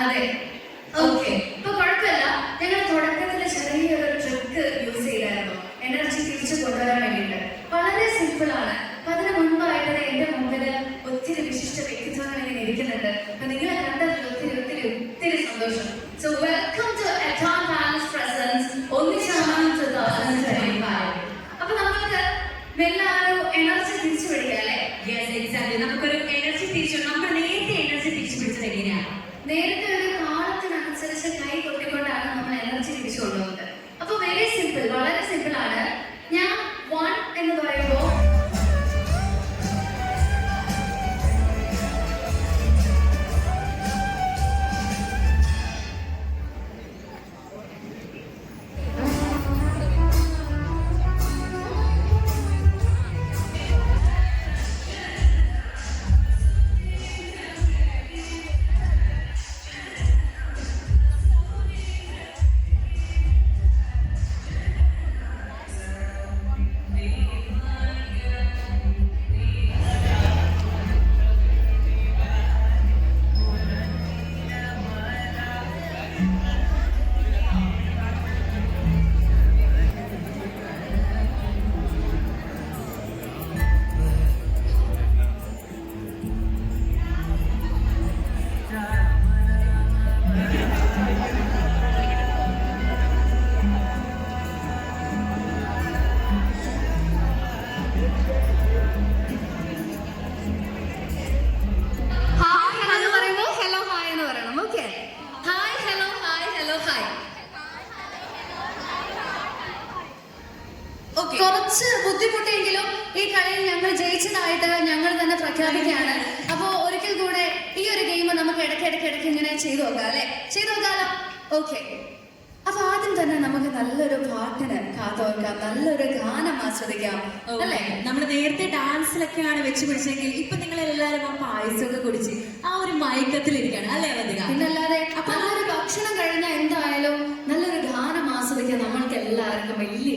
അതെ, ഓക്കെ. ഇപ്പൊ കുഴപ്പമില്ല. ഞങ്ങൾ തുടക്കത്തില് ചെറിയൊരു ട്രിക്ക് യൂസ് ചെയ്തായിരുന്നു എനർജി തിരിച്ചു കൊണ്ടുവരാൻ വേണ്ടിയിട്ട്. വളരെ സിമ്പിൾ ആണ്. അപ്പൊ അതിന് മുൻപായിട്ട് എന്റെ മുമ്പില് ഒത്തിരി വിശിഷ്ട വ്യക്തിത്വങ്ങൾ ഇങ്ങനെ ഇരിക്കുന്നുണ്ട്. അപ്പൊ നിങ്ങളെ കണ്ടതിൽ ഒത്തിരി ഒത്തിരി ഒത്തിരി സന്തോഷം. സോ വെൽക്കം ടു അറ്റോൺ ബാലൻസ് പ്രസൻസ് 1/2025. അപ്പൊ നമുക്ക് മെല്ലെ ആ ഒരു എനർജി തിരിച്ചു പിടിക്കാം അല്ലേ? Yes, exactly. നമുക്കൊരു എനർജി തിരിച്ചു. നമ്മൾ നേരത്തെ എനർജി തിരിച്ചു പിടിച്ചത് എങ്ങനെയാണ്? നേരത്തെ ഒരു കാലത്തിനനുസരിച്ച് കൈ കൊട്ടിക്കൊണ്ടാണ് നമ്മൾ എനർജി തിരിച്ചു കൊണ്ടുപോകുന്നത്. അപ്പൊ വെരി സിമ്പിൾ, വളരെ സിമ്പിൾ ആണ്. ഞാൻ 1 എന്ന് പറയുമ്പോൾ കുറച്ച് ബുദ്ധിമുട്ടെങ്കിലും ഈ കളിയിൽ ഞങ്ങൾ ജയിച്ചതായിട്ട് ഞങ്ങൾ തന്നെ പ്രഖ്യാപിക്കുകയാണ്. അപ്പോൾ ഒരിക്കൽ കൂടെ ഈ ഒരു ഗെയിം നമുക്ക് ഇടയ്ക്ക് ഇങ്ങനെ ചെയ്തു നോക്കാം അല്ലെ? ചെയ്തു നോക്കാലോ? ഓക്കെ. അപ്പൊ ആദ്യം തന്നെ നമുക്ക് നല്ലൊരു പാട്ടിന് കാതോർക്കാം, നല്ലൊരു ഗാനം ആസ്വദിക്കാം അല്ലേ? നമ്മൾ നേരത്തെ ഡാൻസിലൊക്കെയാണ് വെച്ച് പിടിച്ചെങ്കിൽ ഇപ്പൊ നിങ്ങൾ എല്ലാവരും ആ പായസമൊക്കെ കുടിച്ച് ആ ഒരു മയക്കത്തിലിരിക്കുകയാണ് അല്ലേ വന്നിക? പിന്നല്ലാതെ. അപ്പൊ നല്ലൊരു ഭക്ഷണം കഴിഞ്ഞാൽ എന്തായാലും നല്ലൊരു ഗാനം ആസ്വദിക്കാൻ നമ്മൾക്ക് എല്ലാവർക്കും വലിയ